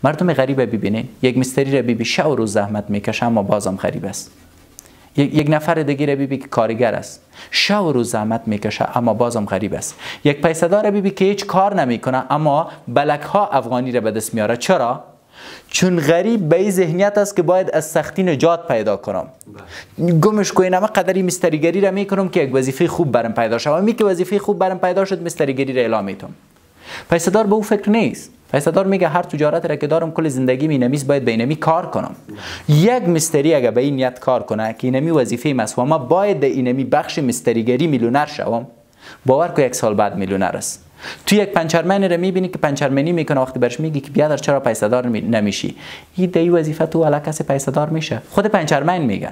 مردم غریب ببینین، یک مستری را ببین شب و روز زحمت میکشه اما بازم غریب است. یک نفر دیگه را ببین که کارگر است، شب و روز زحمت میکشه اما بازم غریب است. یک پیسه‌دار را ببین که هیچ کار نمیکنه اما بلک ها افغانی را به دست میاره. چرا؟ چون غریب به این ذهنیت است که باید از سختی نجات پیدا کنم. گمش کنم اما قدری مستریگری را میکنم که یک وظیفه خوب برام پیدا شد. اما که وظیفه خوب برام پیدا شد مستریگری را اعلام میتم. پیسه‌دار به او فکر نیست. پیسه‌دار میگه هر تجارت را که دارم کل زندگی می نمیست باید به اینمی کار کنم. یک مستری اگه به این نیت کار کنه که اینمی وظیفه است و ما باید در اینمی بخش مستریگری میلیونر شوم، باور کو یک سال بعد میلیونر است. تو یک پنچرمن رو میبینی که پنچرمنی میکنه، وقتی برش میگی که بیادر چرا پیسه‌دار نمیشی، این دی وظیفه تو علاوه کسی پیسه‌دار میشه. خود پنچرمن میگه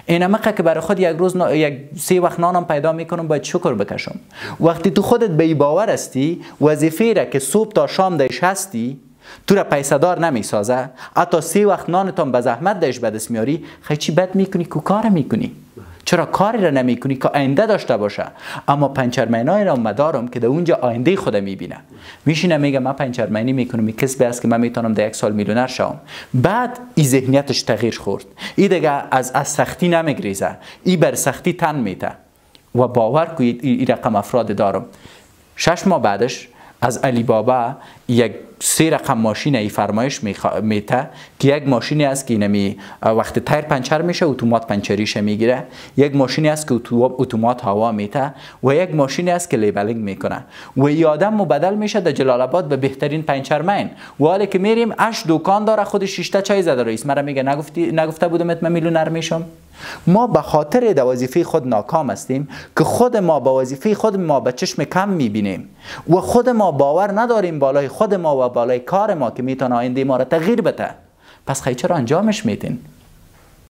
اینم که برای خود یک روز یک 3 وقت نانم پیدا میکنم باید شکر بکشم. وقتی تو خودت به باور هستی وظیفه را که صبح تا شام دایش هستی تو را پیسه‌دار نمیسازه، حتی 3 وقت نانتون به زحمت دایش به دست میاری، خیلی چی بد میکنی که کار میکنی. چرا کاری را نمیکنی که آینده داشته باشه؟ اما پنچرمنای را مدارم که در اونجا آینده خود میبینه، میشینه میگه من پنچرمنی میکنم، این کسبی است که من میتونم در 1 سال میلیونر شوم. بعد این ذهنیتش تغییر خورد، این دیگه از سختی نمیگریزه، این بر سختی تن میته. و باور کنید این رقم افراد دارم. 6 ماه بعدش از علی بابا یک 3 رقم ماشین ای فرمایش میته که یک ماشینی است که اینمی وقتی تایر پنچر میشه اتومات پنچریش میگیره، یک ماشینی است که اتومات هوا میته و یک ماشینی است که لیبلینگ میکنه و این آدم مبدل میشه در جلال آباد به بهترین پنچرمن. و حالا که میریم 8 دکان داره، خودش 6 تا چای زده، رئیس مرا میگه نگفته بودم من میلیونر میشم. ما به خاطر در وظیفه خود ناکام هستیم که خود ما با وظیفه خود ما به چشم کم میبینیم و خود ما باور نداریم بالای خود ما و بالای کار ما که میتونه آینده ما را تغییر بده. پس خیلی چرا انجامش میدین؟